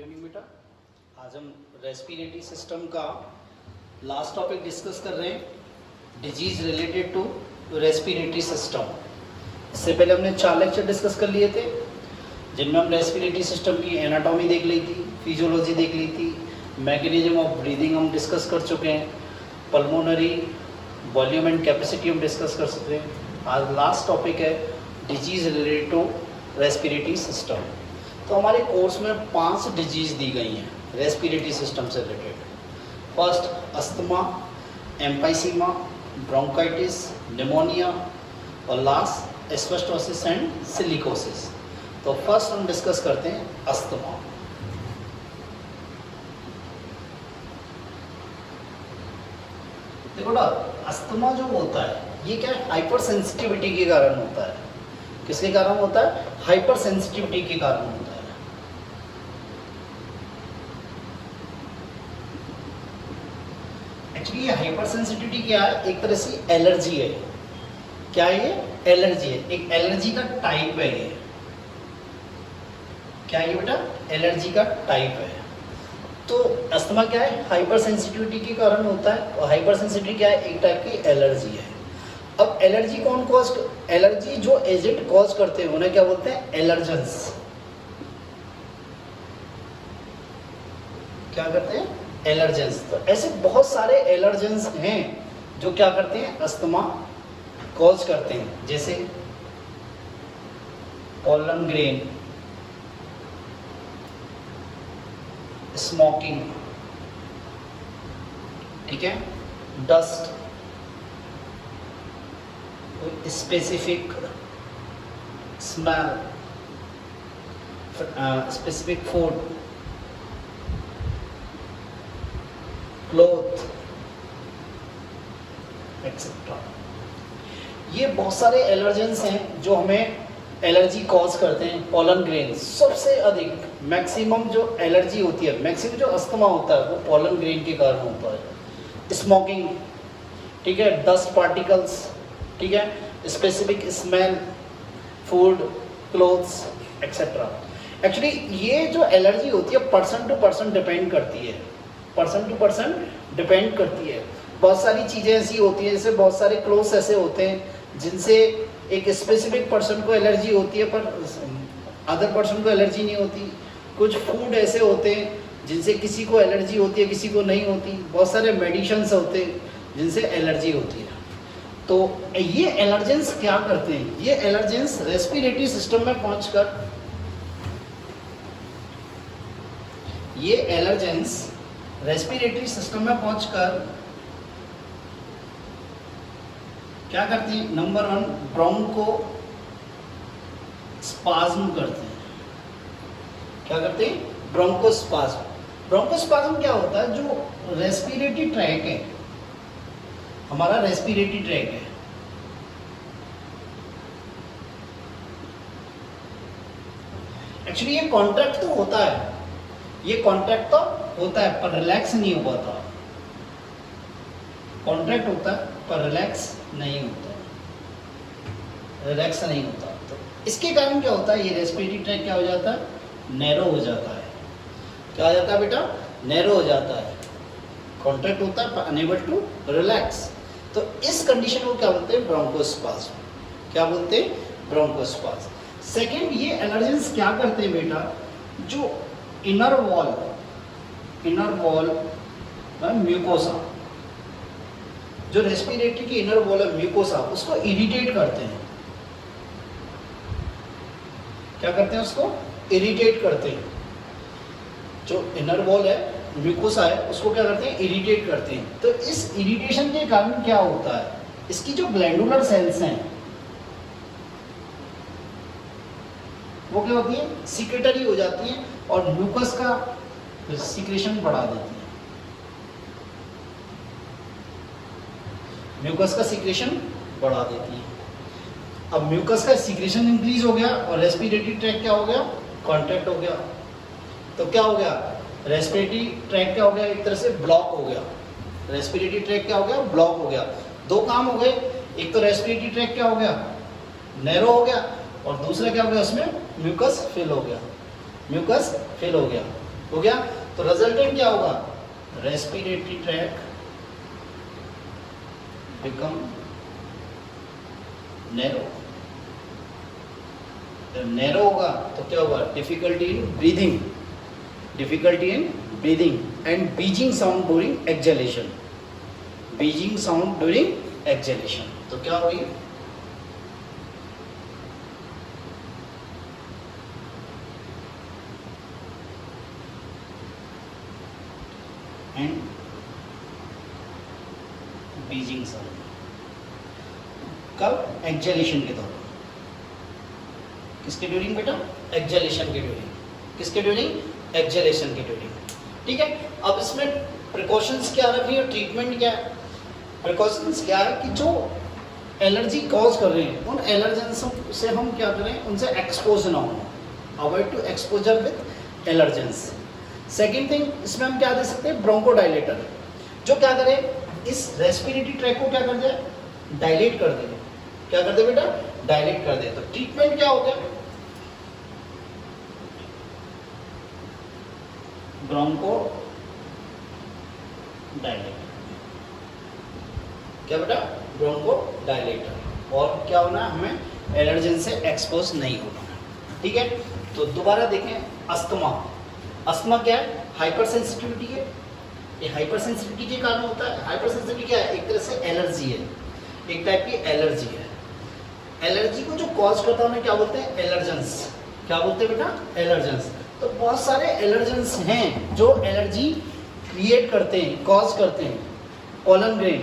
Evening बेटा। आज हम रेस्पिरेटरी सिस्टम का लास्ट टॉपिक डिस्कस कर रहे हैं, disease related to respiratory system. इससे पहले हमने 4 लेक्चर डिस्कस कर लिए थे, जिनमें हम रेस्पिरेटरी सिस्टम की एनाटॉमी देख ली थी, फिजियोलॉजी देख ली थी, मैकेनिज्म ऑफ ब्रीदिंग हम डिस्कस कर चुके हैं, पल्मोनरी वॉल्यूम एंड कैपेसिटी हम डिस्कस कर सकते हैं। आज लास्ट टॉपिक है disease related to respiratory system. तो हमारे कोर्स में 5 डिजीज दी गई हैं रेस्पिरेटरी सिस्टम से रिलेटेड। First asthma, emphysema, bronchitis, pneumonia और लास्ट एस्बेस्टोसिस एंड सिलिकोसिस। तो फर्स्ट हम डिस्कस करते हैं अस्थमा। देखो ना, अस्थमा जो होता है ये क्या है, हाइपर सेंसिटिविटी के कारण होता है। किसके कारण होता है? हाइपर सेंसिटिविटी के कारण होता है। एक्चुअली ये हाइपर सेंसिटिविटी क्या है? एक तरह से एलर्जी है। क्या है ये? एलर्जी है, एक एलर्जी का टाइप है ये। क्या है ये बेटा? एलर्जी का टाइप है। तो अस्थमा क्या है? हाइपर सेंसिटिविटी के कारण होता है। और हाइपर सेंसिटिविटी क्या है? एक टाइप की एलर्जी है। अब एलर्जी कौन कॉज, एलर्जी जो एजेंट कॉज करते हैं उन्हें क्या बोलते हैं? एलर्जेंस। क्या करते हैं? एलर्जेंस। तो ऐसे बहुत सारे एलर्जेंस हैं जो क्या करते हैं? अस्थमा कॉज करते हैं, जैसे पोलन ग्रेन, स्मोकिंग, ठीक है, dust, specific smell, specific food, cloth etcetera. ये बहुत सारे एलर्जेंस हैं जो हमें एलर्जी कॉज करते हैं। पोलन ग्रेन सबसे अधिक, मैक्सिमम जो एलर्जी होती है, मैक्सिमम जो अस्थमा होता है वो पोलन ग्रेन के कारण होता है। स्मोकिंग, ठीक है, डस्ट पार्टिकल्स, ठीक है, specific smell, food, clothes etcetera. Actually ये जो एलर्जी होती है पर्सन टू पर्सन डिपेंड करती है, पर्सन टू पर्सन डिपेंड करती है। बहुत सारी चीज़ें ऐसी होती हैं, जैसे बहुत सारे क्लोथ्स ऐसे होते हैं जिनसे एक स्पेसिफिक पर्सन को एलर्जी होती है पर अदर पर्सन को एलर्जी नहीं होती। कुछ फूड ऐसे होते हैं जिनसे किसी को एलर्जी होती है, किसी को नहीं होती। बहुत सारे मेडिसिन्स होते हैं जिनसे एलर्जी होती है। तो ये एलर्जेंस क्या करते हैं? ये एलर्जेंस रेस्पिरेटरी सिस्टम में पहुंचकर, ये एलर्जेंस रेस्पिरेटरी सिस्टम में पहुंचकर क्या करती है? नंबर 1, ब्रोंको स्पाज्म करते हैं। क्या करते हैं? Bronco spasm. ब्रोंको स्पाज्म क्या होता है? जो रेस्पिरेटरी ट्रैक है, हमारा रेस्पिरेटरी ट्रैक है, एक्चुअली ये कॉन्ट्रैक्ट तो होता है, ये कॉन्ट्रैक्ट तो होता है पर रिलैक्स नहीं हो पाता। कॉन्ट्रैक्ट होता है पर रिलैक्स नहीं होता, रिलैक्स नहीं होता। तो इसके कारण क्या होता है? ये रेस्पिरेटरी ट्रैक क्या हो जाता है? नैरो हो जाता है। क्या हो जाता है बेटा? नैरो हो जाता है। कॉन्ट्रैक्ट होता है पर अनेबल टू रिलैक्स। तो इस कंडीशन को क्या बोलते हैं? ब्रोंकोस्पाज्म। क्या बोलते हैं? ब्रोंकोस्पाज्म। सेकेंड, ये एलर्जेंस क्या करते हैं बेटा? जो इनर वॉल म्यूकोसा, जो रेस्पिरेटरी की इनर वॉल है म्यूकोसा, उसको इरिटेट करते हैं। क्या करते हैं? उसको इरिटेट करते हैं। जो इनर वॉल है, म्यूकोसा है, उसको क्या करते हैं? इरिटेट करते हैं। तो इस इरिटेशन के कारण क्या होता है? इसकी जो ग्लैंडुलर सेल्स हैं वो क्या होती है? सीक्रेटरी हो जाती है और म्यूकस का सीक्रेशन बढ़ा देती है। म्यूकस का सीक्रेशन बढ़ा देती है। अब म्यूकस का सीक्रेशन इंक्रीज हो गया और रेस्पिरेटरी ट्रैक क्या हो गया? कॉन्ट्रैक्ट हो गया। तो क्या हो गया? रेस्पिरेटरी ट्रैक क्या हो गया? एक तरह से ब्लॉक हो गया। रेस्पिरेटरी ट्रैक क्या हो गया? ब्लॉक हो गया। 2 काम हो गए, एक तो रेस्पिरेटरी ट्रैक क्या हो गया? नैरो हो गया, और दूसरा क्या हो गया? उसमें म्यूकस फिल हो गया, म्यूकस फिल हो गया। हो गया। तो रिजल्टेंट क्या होगा, रेस्पिरेटरी ट्रैक बिकम नैरो। जब नैरो होगा तो क्या होगा, difficulty in breathing, difficulty in breathing and Beijing sound during exhalation, Beijing sound during exhalation. तो क्या हुई, एंड बीजिंग साउंड कब, एक्सहेलेशन के दौरान। किसके ड्यूरिंग बेटा, एक्सहेलेशन के ड्यूरिंग, किसके ड्यूरिंग, एक्सहेलेशन के ड्यूरिंग। ठीक है, अब इसमें प्रिकॉशंस क्या रखनी है, ट्रीटमेंट क्या है। प्रिकॉशंस क्या है कि जो एलर्जी कॉज कर रहे हैं उन एलर्जेंसों से हम क्या करें, उनसे एक्सपोज ना हो, avoid to exposure with allergens. Second thing, इसमें हम क्या दे सकते हैं, ब्रोंकोडायलेटर, जो क्या करे, इस रेस्पिरेटरी ट्रैक को क्या कर दे, डायलेट कर दे। क्या कर दे बेटा, डायलेट कर दे। तो ट्रीटमेंट क्या हो गया, ब्रोंको डायलेटर। क्या बेटा, ब्रोंको डायलेटर। और क्या होना है, हमें एलर्जन से एक्सपोज नहीं होना है। ठीक है, तो दोबारा देखें, अस्थमा। अस्थमा क्या है, हाइपर सेंसिटिविटी है। ये हाइपर सेंसिटिविटी के कारण होता है। हाइपर सेंसिटिविटी क्या है, एक तरह से एलर्जी है, एक टाइप की एलर्जी है। एलर्जी को जो कॉज करता है उन्हें क्या बोलते हैं, एलर्जेंस। क्या बोलते हैं बेटा, एलर्जेंस। तो बहुत सारे एलर्जेंस हैं जो एलर्जी क्रिएट करते हैं, कॉज करते हैं। Pollen grain,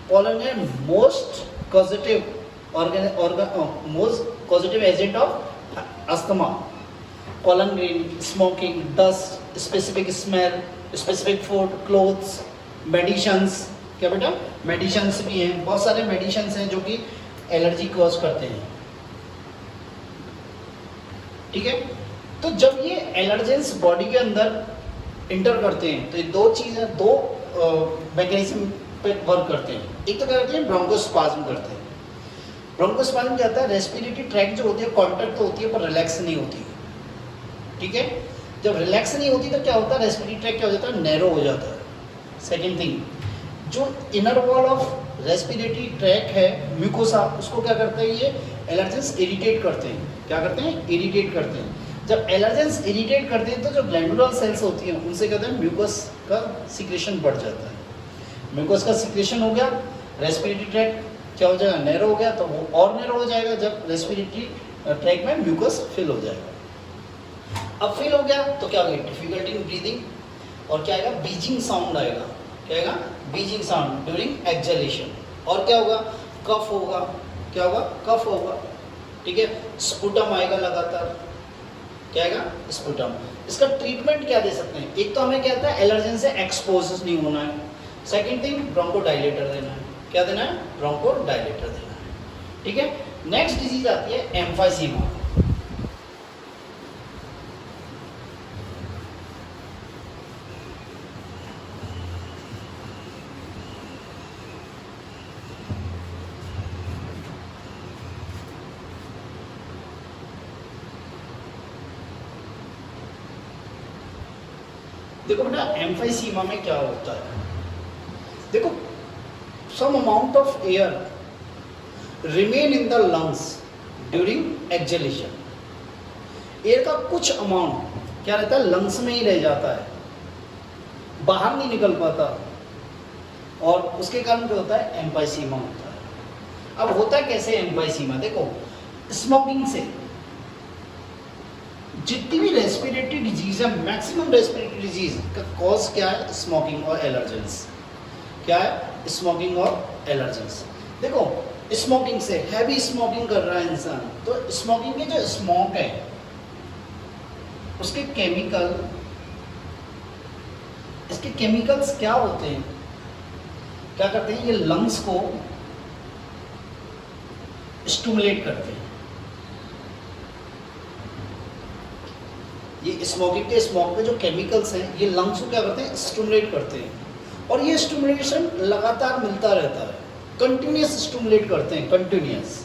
pollen grain most causative most causative agent of asthma. Pollen grain, smoking, dust, specific smell, specific food, clothes, medicines. क्या बेटा, मेडिशंस भी हैं, बहुत सारे मेडिशंस हैं जो कि एलर्जी कॉज करते हैं। ठीक है, तो जब ये एलर्जेंस बॉडी के अंदर इंटर करते हैं तो ये दो चीजें, दो मैकेनिज्म पे वर्क करते हैं। एक तो क्या करते हैं, ब्रोंकोस्पाज्म करते हैं। ब्रोंकोस्पाज्म क्या होता है, रेस्पिरेटरी ट्रैक जो होती है कॉन्ट्रैक्ट तो होती है पर रिलैक्स नहीं होती। ठीक है, जब रिलैक्स नहीं होती तो क्या होता है, रेस्पिरेटरी ट्रैक क्या हो जाता है, नैरो हो जाता है। सेकेंड थिंग, जो inner wall of respiratory tract है, म्यूकोसा, उसको क्या करते हैं, ये एलर्जेंस इरिटेट करते हैं। क्या करते हैं, इरिटेट करते हैं। जब एलर्जेंस इरिटेट करते हैं तो जो ग्लैंडुलर सेल्स होती हैं उनसे कहते हैं म्यूकस का सिक्रेशन बढ़ जाता है। म्यूकस का सिक्रेशन हो गया, रेस्पिरेटरी ट्रैक क्या हो जाएगा, नैरो हो गया, तो वो और नैरो हो जाएगा जब रेस्पिरेटरी ट्रैक में म्यूकस फिल हो जाएगा। अब फिल हो गया तो क्या होगा, डिफिकल्टी इन ब्रीदिंग, और क्या आएगा, बीजिंग साउंड आएगा। क्या आएगा, बीजिंग साउंड ड्यूरिंग एक्सहेलेशन। और क्या होगा, कफ होगा। क्या होगा, कफ होगा। ठीक है, स्पुटम आएगा लगातार। क्या आएगा, स्पुटम। इसका ट्रीटमेंट क्या दे सकते हैं, एक तो हमें क्या होता है, एलर्जन से एक्सपोज नहीं होना है। सेकंड थिंग, ब्रोंकोडायलेटर देना है। क्या देना है, ब्रोंकोडायलेटर देना है। ठीक है, नेक्स्ट डिजीज आती है एम्फाइसीमा। देखो बेटा, एम्फाइसीमा में क्या होता है, देखो, some amount of air remain in the lungs during exhalation. Air का कुछ अमाउंट क्या रहता है, लंग्स में ही रह जाता है, बाहर नहीं निकल पाता, और उसके कारण क्या होता है, एम्फाइसीमा होता है। अब होता कैसे एम्फाइसीमा, देखो, स्मोकिंग से जितनी भी रेस्पिरेटरी डिजीज है, मैक्सिमम रेस्पिरेटरी डिजीज का कॉज क्या है, स्मोकिंग और एलर्जेंस। क्या है, स्मोकिंग और एलर्जेंस। देखो, स्मोकिंग से, हैवी स्मोकिंग कर रहा है इंसान, तो स्मोकिंग के जो स्मोक है उसके केमिकल, इसके केमिकल्स क्या होते हैं, क्या करते हैं, ये लंग्स को स्टिमुलेट करते हैं। ये स्मोकिंग के, स्मोक के जो केमिकल्स हैं ये लंग्स को क्या करते हैं, स्टिमुलेट करते हैं, और ये स्टिमुलेशन लगातार मिलता रहता है, कंटिन्यूस स्टिमुलेट करते हैं, कंटिन्यूस।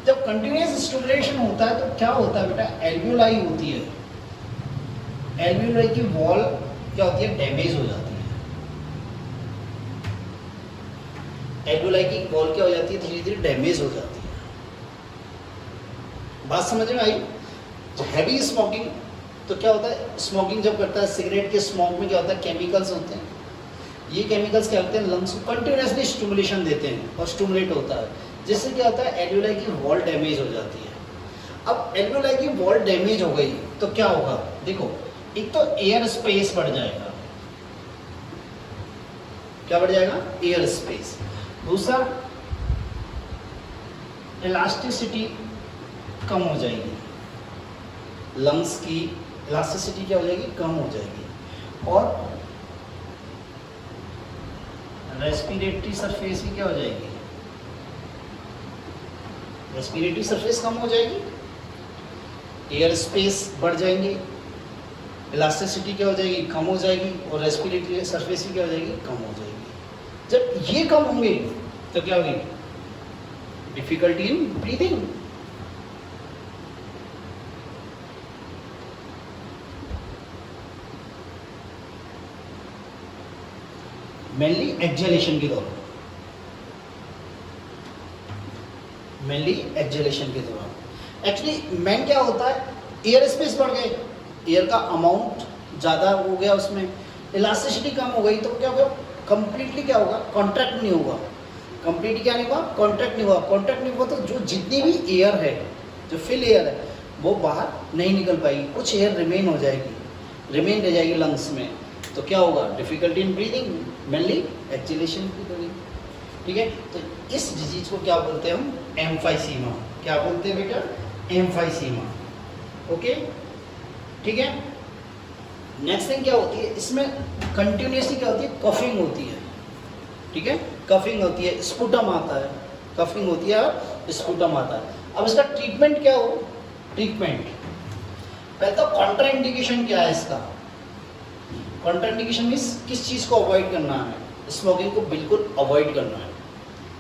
जब कंटिन्यूस स्टिमुलेशन होता है तो क्या होता है बेटा, एल्वियोलाई होती है, एल्वियोलाई की वॉल क्या होती है, डैमेज हो जाती है। एल्वियोलाई की वॉल क्या हो जाती है, धीरे धीरे डैमेज हो जाती है। बात समझ में आई? हैवी स्मोकिंग तो क्या होता है, स्मोकिंग जब करता है, सिगरेट के स्मोक में क्या होता है, केमिकल्स होते हैं। ये केमिकल्स क्या होते हैं, लंग्स को कंटिन्यूसली स्टिमुलेशन देते हैं और स्टिमुलेट होता है, जिससे क्या होता है, एल्वियोलाई की वॉल डैमेज हो जाती है। अब एल्वियोलाई की वॉल डैमेज हो गई तो क्या होगा, देखो, एक तो एयर स्पेस बढ़ जाएगा, क्या बढ़ जाएगा, एयर स्पेस। दूसरा, इलास्टिसिटी कम हो जाएगी, लंग्स की इलास्टिसिटी क्या हो जाएगी, कम हो जाएगी। और रेस्पिरेटरी सरफेस भी क्या हो जाएगी, रेस्पिरेटरी सरफेस कम हो जाएगी, एयर स्पेस बढ़ जाएंगे, इलास्टिसिटी क्या हो जाएगी, कम हो जाएगी, और रेस्पिरेटरी सरफेस भी क्या हो जाएगी, कम हो जाएगी। जब ये कम होंगे तो क्या होगी, difficulty in breathing. Mainly exhalation के दौरान, मेनली एक्जेलेशन के दौरान एक्चुअली मेन क्या होता है, एयर स्पेस बढ़ गए, एयर का अमाउंट ज़्यादा हो गया, उसमें इलास्टिसिटी कम हो गई, तो क्या होगा, कंप्लीटली क्या होगा, कॉन्ट्रैक्ट नहीं होगा, कंप्लीटली क्या नहीं हुआ, कॉन्ट्रैक्ट नहीं हुआ। कॉन्ट्रैक्ट नहीं हुआ तो जो जितनी भी एयर है, जो फिल एयर है, वो बाहर नहीं निकल पाएगी, कुछ एयर रिमेन हो जाएगी, रिमेन रह जाएगी लंग्स में, तो क्या होगा, difficulty in breathing, mainly exhalation की करेगी। ठीक है, तो इस डिजीज को क्या बोलते हैं हम, एम्फाइसीमा। क्या बोलते हैं बेटा, एम्फाइसीमा। ओके, ठीक है। नेक्स्ट थिंग क्या होती है, इसमें कंटिन्यूसली क्या होती है, कफिंग होती है। ठीक है, कफिंग होती है, स्पुटम आता है, कफिंग होती है और स्पुटम आता है। अब इसका ट्रीटमेंट क्या हो, ट्रीटमेंट पहले तो कॉन्ट्राइंडिकेशन क्या है इसका, कॉन्ट्राइंडिकेशन मीन्स किस चीज़ को अवॉइड करना है, स्मोकिंग को बिल्कुल अवॉइड करना है,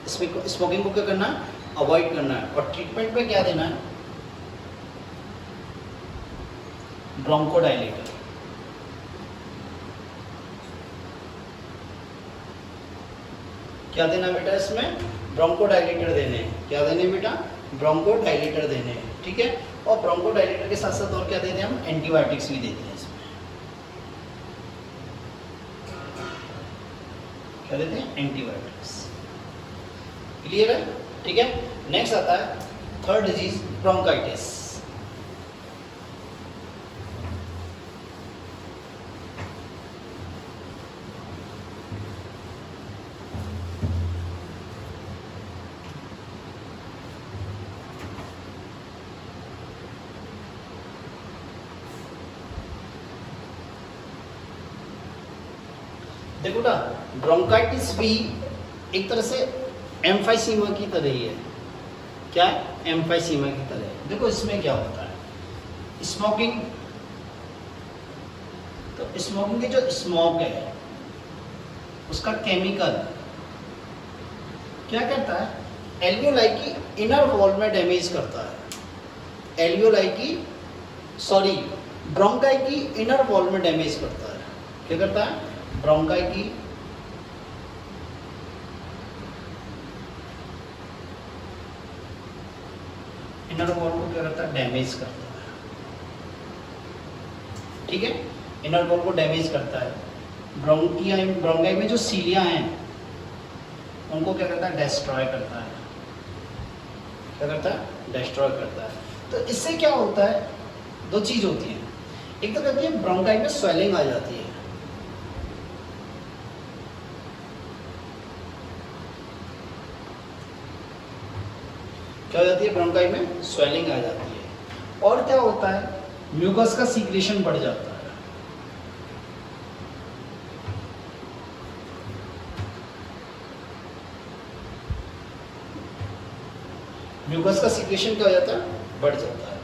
इसमें स्मोकिंग को क्या करना है, अवॉइड करना है। और ट्रीटमेंट में क्या देना है, ब्रोंकोडायलेटर। क्या देना बेटा, इसमें ब्रोंकोडायलेटर देने हैं। क्या देने बेटा, ब्रोंकोडायलेटर देने हैं। ठीक है, और ब्रोंकोडायलेटर के साथ साथ और क्या देते हैं हम, एंटीबायोटिक्स भी देते हैं इसमें। क्या देते हैं, एंटीबायोटिक्स। क्लियर है? ठीक है, नेक्स्ट आता है थर्ड डिजीज, ब्रोंकाइटिस। देखो ना, ब्रोंकाइटिस भी एक तरह से एम्फाइसीमा की तरह ही है। क्या है, एम्फाइसीमा की तरह है। देखो इसमें क्या होता है, स्मोकिंग, तो स्मोकिंग की जो स्मोक है उसका केमिकल क्या करता है, एल्वियोलाई की इनर वॉल में डैमेज करता है, एल्वियोलाई की सॉरी ब्रोंकाई की इनर वॉल में डैमेज करता है। क्या करता है, ब्रोंकाई की इनर वॉल को क्या करता है, डैमेज करता है। ठीक है, इनर वॉल को डैमेज करता है। ब्रोंकाई में जो सीलियां हैं उनको क्या करता है, डिस्ट्रॉय करता है। क्या करता है, डिस्ट्रॉय करता है। तो इससे क्या होता है, दो चीज होती है, एक तो कहती है ब्रोंकाई में स्वेलिंग आ जाती है, क्या हो जाती है, ब्रोंकाई में स्वेलिंग आ जाती है। और क्या होता है, म्यूकस का सीक्रेशन बढ़ जाता है। म्यूकस का सीक्रेशन क्या हो जाता है, बढ़ जाता है।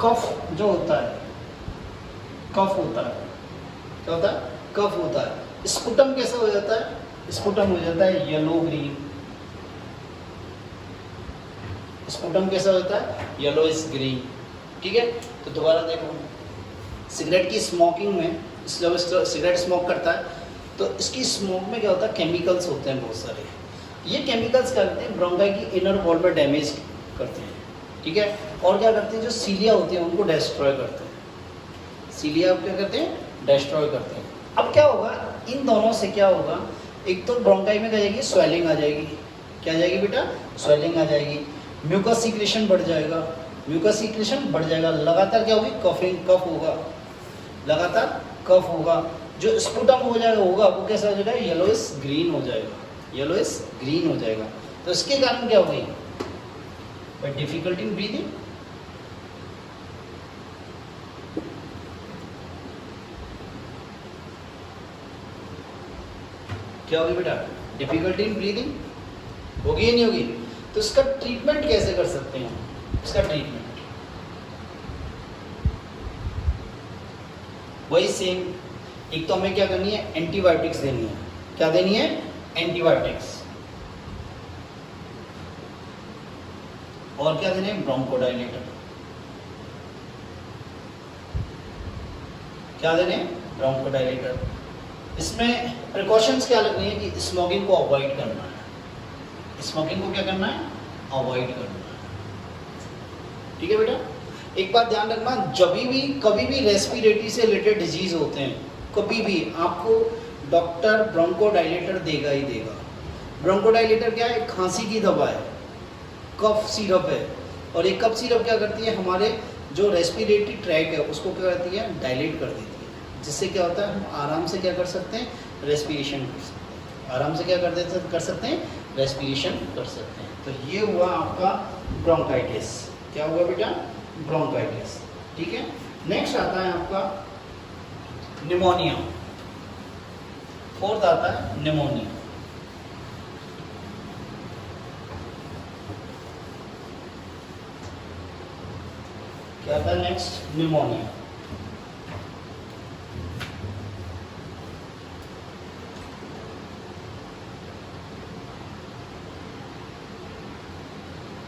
कफ जो होता है, कफ होता है, क्या होता है, कफ होता है। स्पुटम कैसा हो जाता है, स्पुटम हो जाता है येलो ग्रीन, स्पूटम कैसा होता है, येलोइश ग्रीन। ठीक है, तो दोबारा देखो, सिगरेट की स्मोकिंग में, जब सिगरेट स्मोक करता है तो इसकी स्मोक में क्या होता है, केमिकल्स होते हैं बहुत सारे। ये केमिकल्स क्या करते हैं, ब्रोंकाई की इनर वॉल में डैमेज करते हैं। ठीक है, और क्या करते हैं, जो सीलिया होती है उनको डिस्ट्रॉय करते हैं। सीलिया क्या करते हैं, डिस्ट्रॉय करते हैं। अब क्या होगा, इन दोनों से क्या होगा, एक तो ब्रोंकाई में क्या जाएगी, स्वेलिंग आ जाएगी। क्या आ जाएगी बेटा, स्वेलिंग आ जाएगी। म्यूकस सीक्रेशन बढ़ जाएगा, म्यूकस सीक्रेशन बढ़ जाएगा। लगातार क्या होगी, कफिंग, कफ होगा, लगातार कफ होगा। जो स्पुटम हो जाएगा होगा वो कैसा हो जाएगा, येलोइश ग्रीन हो जाएगा, येलोइश ग्रीन हो जाएगा। तो इसके कारण क्या होगी, डिफिकल्टी इन ब्रीदिंग, क्या होगी बेटा, डिफिकल्टी इन ब्रीदिंग होगी या नहीं होगी। तो इसका ट्रीटमेंट कैसे कर सकते हैं, इसका ट्रीटमेंट वही सेम, एक तो हमें क्या करनी है, एंटीबायोटिक्स देनी है। क्या देनी है, एंटीबायोटिक्स। और क्या देने, ब्रोंकोडायलेटर। क्या देने, ब्रोंकोडायलेटर। इसमें प्रिकॉशंस क्या लगनी है कि स्मोकिंग को अवॉइड करना है, स्मोकिंग को क्या करना है, अवॉइड करना है। ठीक है बेटा, एक बात ध्यान रखना, जब भी कभी भी रेस्पिरेटरी से रिलेटेड डिजीज होते हैं, कभी भी आपको डॉक्टर ब्रोंकोडायलेटर देगा ही देगा। ब्रोंकोडायलेटर क्या है, खांसी की दवा है, कफ सिरप है। और ये कफ सिरप क्या करती है, हमारे जो रेस्पिरेटरी ट्रैक है उसको क्या करती है, डायलेट कर देती है। जिससे क्या होता है, हम आराम से क्या कर सकते हैं, रेस्पिरेशन कर सकते हैं। आराम से क्या कर सकते हैं, रेस्पिरेशन कर सकते हैं। तो ये हुआ आपका ब्रोंकाइटिस। क्या हुआ बेटा, ब्रोंकाइटिस। ठीक है, नेक्स्ट आता है आपका निमोनिया। फोर्थ आता है निमोनिया। क्या आता है नेक्स्ट, निमोनिया।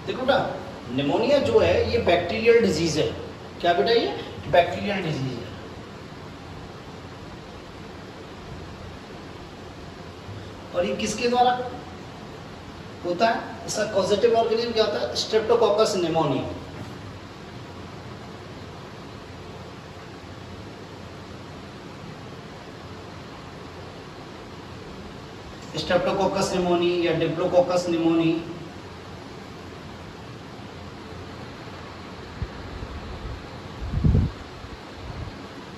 देखो बेटा, निमोनिया जो है ये बैक्टीरियल डिजीज है। क्या बेटा, ये बैक्टीरियल डिजीज है। और ये किसके द्वारा होता है, इसका कॉजेटिव ऑर्गेनिज्म क्या होता है, स्ट्रेप्टोकोकस निमोनिया। स्ट्रेप्टोकोकस निमोनी या डिप्लोकोकस निमोनी।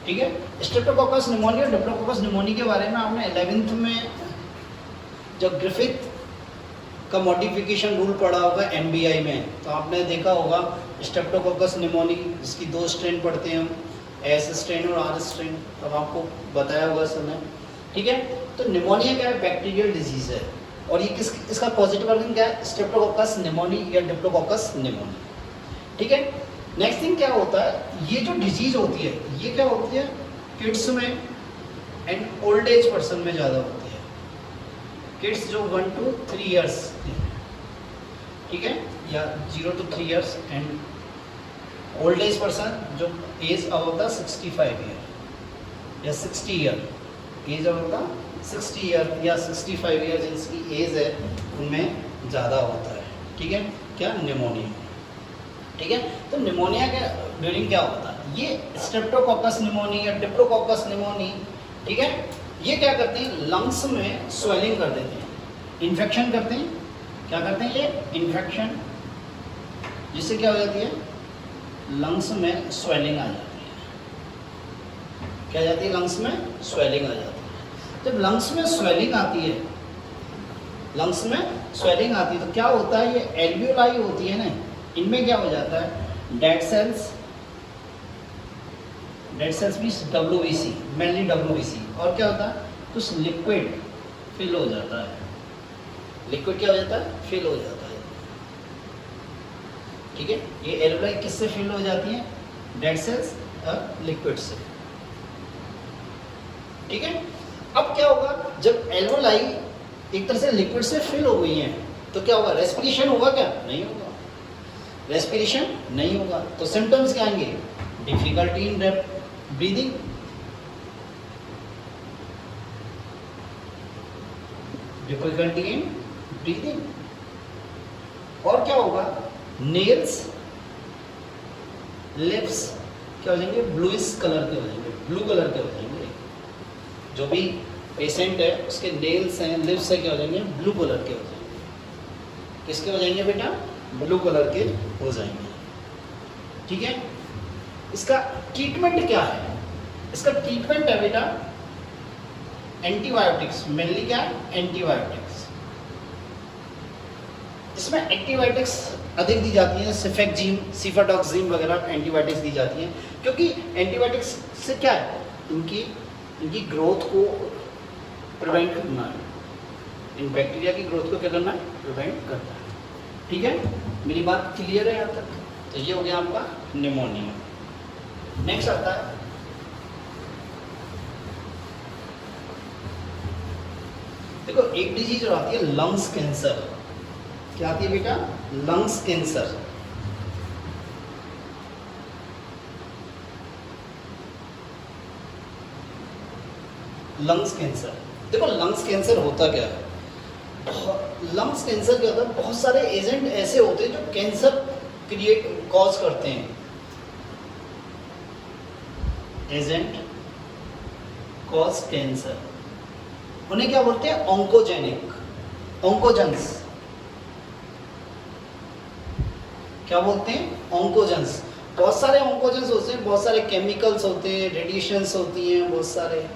ठीक है, स्ट्रेप्टोकोकस निमोनी और डिप्लोकोकस निमोनी के बारे में आपने 11th में जब ग्रिफिथ का मॉडिफिकेशन रूल पढ़ा होगा एमबीआई में, तो आपने देखा होगा स्ट्रेप्टोकोकस निमोनी, जिसकी 2 स्ट्रेन पढ़ते हैं हम, एस स्ट्रेन और आर स्ट्रेन, तब आपको बताया होगा सर ने। ठीक है, तो निमोनिया क्या है, बैक्टीरियल डिजीज है। और ये इसका पॉजिटिव ऑर्गन क्या है, स्ट्रेप्टोकोकस निमोनी या डिप्लोकोकस निमोनी। ठीक है, नेक्स्ट थिंग क्या होता है, ये जो डिजीज होती है ये क्या होती है, किड्स में एंड ओल्ड एज पर्सन में ज़्यादा होती है। किड्स जो 1 to 3 ईयर्स, ठीक है, या 0 to 3 years, and old age person जो एज अबव द 65 ईयर या 60 year, age above the 60 year या 65 ईयर जिसकी एज है उनमें ज़्यादा होता है। ठीक है, क्या, निमोनिया। ठीक है, तो निमोनिया के ड्यूरिंग क्या होता है, ये स्ट्रेप्टोकोकस निमोनी या डिप्लोकोकस निमोनी, ठीक है, ये क्या करते हैं, लंग्स में स्वेलिंग कर देते हैं, इन्फेक्शन करते हैं। क्या करते हैं, ये इन्फेक्शन, जिससे क्या हो जाती है, लंग्स में स्वेलिंग आ जाती है। क्या आ जाती है, लंग्स में स्वेलिंग आ जाती है। जब लंग्स में स्वेलिंग आती है, लंग्स में स्वेलिंग आती है तो क्या होता है, ये एल्वियोलाई होती है ना, इनमें क्या हो जाता है, dead cells means WBC, mainly WBC, और क्या होता है, कुछ लिक्विड फिल हो जाता है। लिक्विड क्या हो जाता है, फिल हो जाता है। ठीक है, ये एल्वियोलाई किससे फिल हो जाती है, डेड सेल्स और लिक्विड से। ठीक है, अब क्या होगा, जब एल्वियोलाई एक तरह से लिक्विड से फिल हो गई है तो क्या होगा, रेस्पिरेशन होगा क्या, नहीं होगा। रेस्पिरेशन नहीं होगा। तो सिम्टम्स क्या आएंगे? Difficulty in breathing, difficulty in breathing, और क्या होगा? नेल्स, लिप्स क्या हो जाएंगे? ब्लूइश कलर के हो जाएंगे, ब्लू कलर के हो जाएंगे। जो भी पेशेंट है उसके नेल्स हैं, लिप्स है, क्या हो जाएंगे? ब्लू कलर के हो जाएंगे। किसके हो जाएंगे बेटा? ब्लू कलर के हो जाएंगे। ठीक है, इसका ट्रीटमेंट क्या है? इसका ट्रीटमेंट है बेटा एंटीबायोटिक्स, मेनली क्या है? एंटीबायोटिक्स। इसमें एंटीबायोटिक्स अधिक दी जाती हैं, सिफेक्जिम, सिफाडॉक्सिम वगैरह एंटीबायोटिक्स दी जाती हैं, क्योंकि एंटीबायोटिक्स से क्या है? इनकी ग्रोथ को प्रिवेंट करना है, इन बैक्टीरिया की ग्रोथ को क्या करना है? प्रिवेंट करना है। ठीक है, मेरी बात क्लियर है यहाँ तक? तो ये हो गया आपका निमोनिया। नेक्स्ट आता है देखो, एक डिजीज और आती है लंग्स कैंसर। क्या आती है बेटा? Lungs cancer. लंग्स कैंसर, देखो लंग्स कैंसर होता क्या है? लंग्स कैंसर क्या होता है? बहुत सारे एजेंट ऐसे होते हैं जो कैंसर कॉज करते हैं। एजेंट कॉज कैंसर, उन्हें क्या बोलते हैं? ऑन्कोजेनिक, ऑन्कोजेंस। क्या बोलते हैं? ऑन्कोजेंस। बहुत सारे ऑन्कोजेंस होते हैं, बहुत सारे केमिकल्स होते हैं, रेडिएशंस होती हैं, बहुत सारे।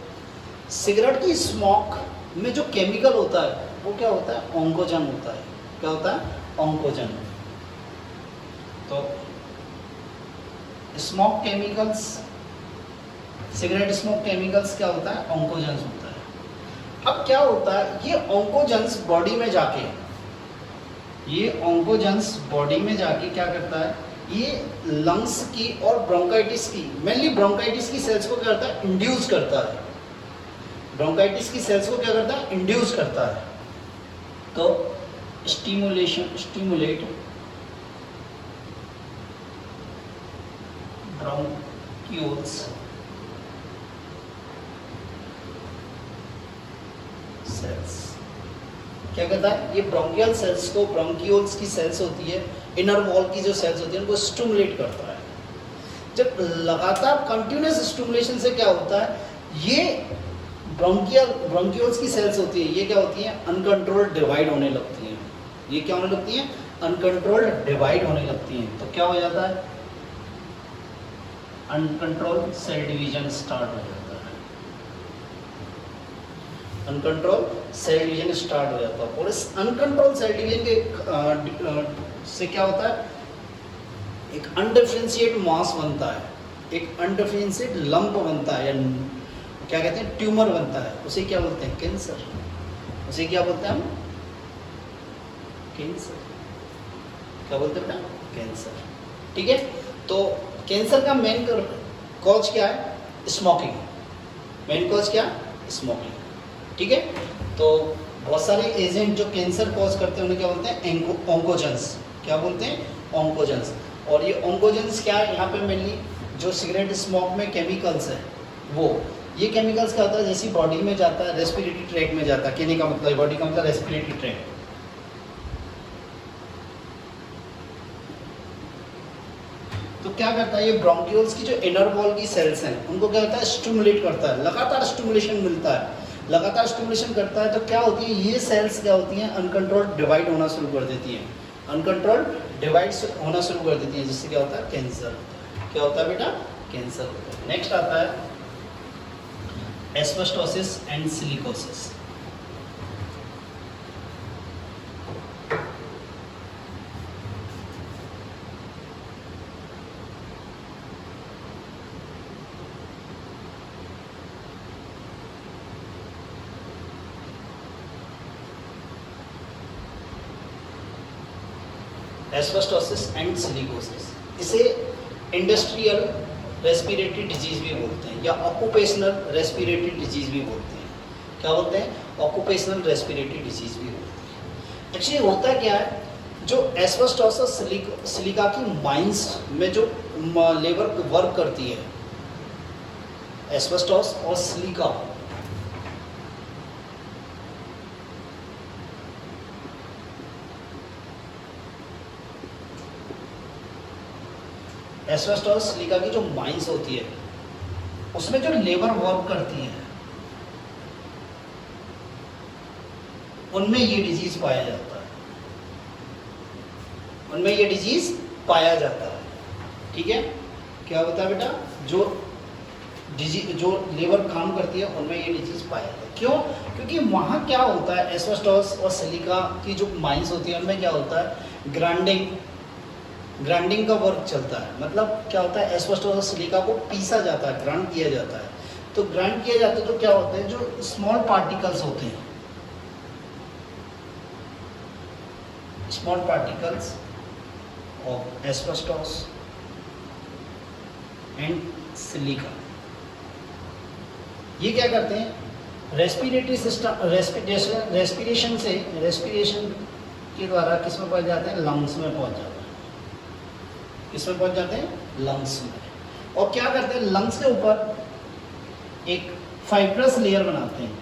सिगरेट की स्मोक में जो केमिकल होता है वो क्या होता है? ऑन्कोजन होता है। क्या होता है? ऑन्कोजन। तो smoke chemicals, cigarette smoke chemicals क्या होता है? ऑन्कोजेंस होता है। अब क्या होता है? ये ऑन्कोजेंस बॉडी में जाके, ये ऑन्कोजेंस बॉडी में जाके क्या करता है? ये लंग्स की और ब्रोंकाइटिस की, मेनली ब्रोंकाइटिस की सेल्स को क्या करता है? इंड्यूस करता है। ब्रोंकाइटिस की सेल्स को क्या करता है? इंड्यूस करता है। तो स्टिमुलेट ब्रोंक्यूल्स सेल्स, क्या कहता है? ये ब्रोंकियल सेल्स को, ब्रोंक्यूल्स की सेल्स होती है, इनर वॉल की जो सेल्स होती है, उनको स्टिमुलेट करता है। जब लगातार कंटिन्यूस स्टिमुलेशन से क्या होता है? ये ब्रोंक्यूल्स की सेल्स होती है, ये क्या होती हैं? अनकंट्रोल्ड डिवाइड होने लगती हैं। ये क्या होने लगती हैं? अनकंट्रोल्ड डिवाइड होने लगती हैं। तो क्या हो जाता है? अनकंट्रोल्ड सेल डिवीजन स्टार्ट हो जाता है। अनकंट्रोल सेल डिवीजन स्टार्ट हो जाता है। और इस अनकंट्रोल सेल डिवीजन के से क्या होता है? एक अनडिफरेंशिएट मास बनता है, एक अनडिफरेंशिएट लंप बनता है, या क्या कहते हैं? ट्यूमर बनता है। उसे क्या बोलते हैं? कैंसर। उसे क्या बोलते हैं हम? कैंसर। क्या बोलते हैं? कैंसर। ठीक है, तो कैंसर का मेन कॉज क्या है? स्मोकिंग। मेन कॉज क्या? स्मोकिंग। ठीक है, तो बहुत सारे एजेंट जो कैंसर कॉज करते हैं उन्हें क्या बोलते हैं? ऑन्कोजेंस। क्या बोलते हैं? ऑन्कोजेंस। और ये ऑन्कोजेंस क्या है? यहाँ पे मेनली जो सिगरेट स्मोक में केमिकल्स है, वो ये केमिकल्स क्या होता है? जैसे बॉडी में जाता है, रेस्पिरेटरी ट्रैक में जाता है। कहने का मतलब बॉडी का मतलब रेस्पिरेटरी ट्रैक। तो क्या करता है? ये ब्रोंक्यूल्स की जो इनर वॉल की सेल्स हैं उनको क्या होता है? स्टिमुलेट करता है। लगातार स्टिमुलेशन मिलता है, लगातार स्टिमुलेशन करता है। तो क्या होती है? ये सेल्स क्या होती हैं? अनकंट्रोल्ड डिवाइड होना शुरू कर देती हैं। अनकंट्रोल्ड डिवाइड होना शुरू कर देती हैं, जिससे क्या होता है? कैंसर। क्या होता है बेटा? कैंसर होता है। नेक्स्ट आता है asbestosis and silicosis. Asbestosis and silicosis, इसे इंडस्ट्रियल रेस्पिरेटरी डिजीज भी बोलते हैं, या ऑक्यूपेशनल रेस्पिरेटरी डिजीज भी बोलते हैं। क्या बोलते हैं? ऑक्यूपेशनल रेस्पिरेटरी डिजीज भी बोलते हैं। एक्चुअली होता क्या है? जो एस्बेस्टोस और सिलिका की माइंस में जो लेबर वर्क करती है, एस्बेस्टोस और सिलिका, एस्बेस्टोस सिलिका की जो माइंस होती है उसमें जो लेबर वर्क करती है उनमें ये डिजीज पाया जाता है, उनमें ये डिजीज पाया जाता है। ठीक है, क्या होता है बेटा, जो लेबर काम करती है उनमें ये डिजीज पाया जाता है। क्यों? क्योंकि वहाँ क्या होता है, एस्बेस्टोस और सिलिका की जो माइंस होती है उनमें क्या होता है, ग्राइंडिंग का वर्क चलता है। मतलब क्या होता है, एस्बेस्टोस और सिलिका को पीसा जाता है, ग्राइंड किया जाता है। तो ग्राइंड किया जाता है तो क्या होता है, जो स्मॉल पार्टिकल्स होते हैं, small particles of asbestos and silica, ये क्या करते हैं, रेस्पिरेटरी सिस्टम, रेस्पिरेशन के द्वारा किस में पहुंच जाते हैं, लंग्स में पहुंच जाते हैं। किसमें पहुंच जाते हैं, लंग्स में। और क्या करते हैं, लंग्स के ऊपर एक फाइब्रस लेयर बनाते हैं।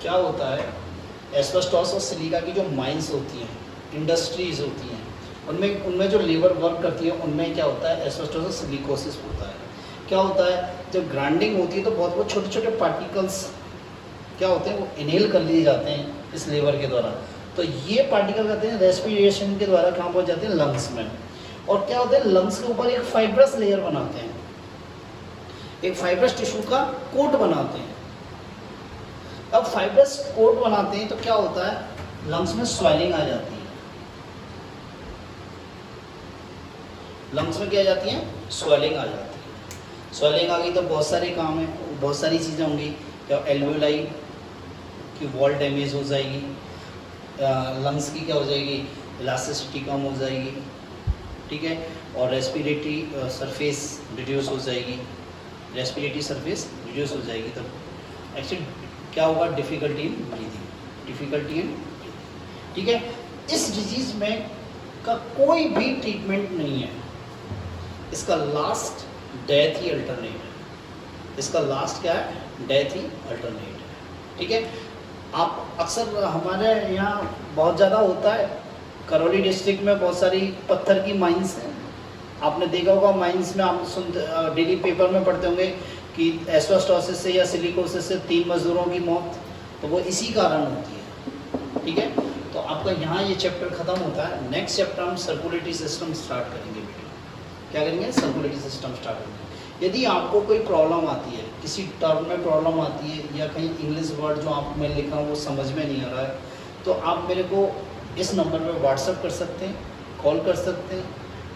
क्या होता है, एस्बेस्टोस और सिलिका की जो माइंस होती हैं, इंडस्ट्रीज होती हैं, उनमें जो लेबर वर्क करती है उनमें क्या होता है, एस्बेस्टोस और सिलिकोसिस होता है। क्या होता है, जब ग्राइंडिंग होती है तो बहुत छोटे छोटे पार्टिकल्स क्या होते हैं, वो इनहेल कर लिए जाते हैं इस लेबर के द्वारा। तो ये पार्टिकल कहते हैं रेस्पिरेशन के द्वारा कहाँ पहुँच जाते हैं, लंग्स में। और क्या होता है, लंग्स के ऊपर एक फाइब्रस लेयर बनाते हैं, एक फाइब्रस टिश्यू का कोट बनाते हैं। अब फाइब्रस कोट बनाते हैं तो क्या होता है, लंग्स में स्वेलिंग आ जाती है। लंग्स में क्या आ जाती है, स्वेलिंग आ जाती है। स्वेलिंग आ गई तो बहुत सारे काम है, बहुत सारी चीज़ें होंगी। क्या एल्वेओलाई की वॉल डैमेज हो जाएगी, लंग्स की क्या हो जाएगी, इलास्टिसिटी कम हो जाएगी। ठीक है, और रेस्पिरेटरी सरफेस रिड्यूस हो जाएगी, रेस्पिरेटरी सरफेस रिड्यूस हो जाएगी। तो एक्चुअली क्या होगा, difficulty in breathing, difficulty in breathing. ठीक है, इस डिजीज़ में का कोई भी ट्रीटमेंट नहीं है, इसका लास्ट डेथ ही अल्टरनेट है। इसका लास्ट क्या है, डेथ ही अल्टरनेट है। ठीक है, आप अक्सर हमारे यहाँ बहुत ज़्यादा होता है, करौली डिस्ट्रिक्ट में बहुत सारी पत्थर की माइंस हैं। आपने देखा होगा माइंस में, आप सुनते डेली पेपर में पढ़ते होंगे कि एस्बेस्टोसिस से या सिलिकोसिस से 3 मजदूरों की मौत, तो वो इसी कारण होती है। ठीक है, तो आपका यहाँ ये चैप्टर ख़त्म होता है। नेक्स्ट चैप्टर हम सर्कुलेटरी सिस्टम स्टार्ट करेंगे बेटा। क्या करेंगे, सर्कुलेटरी सिस्टम स्टार्ट करेंगे। यदि आपको कोई प्रॉब्लम आती है, किसी टर्म में प्रॉब्लम आती है या कहीं इंग्लिश वर्ड जो आप मैं लिख रहा हूँ वो समझ में नहीं आ रहा है, तो आप मेरे को इस नंबर पर व्हाट्सएप कर सकते हैं, कॉल कर सकते हैं,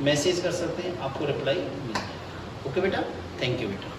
मैसेज कर सकते हैं, आपको रिप्लाई मिल जाएगा। ओके बेटा, थैंक यू बेटा।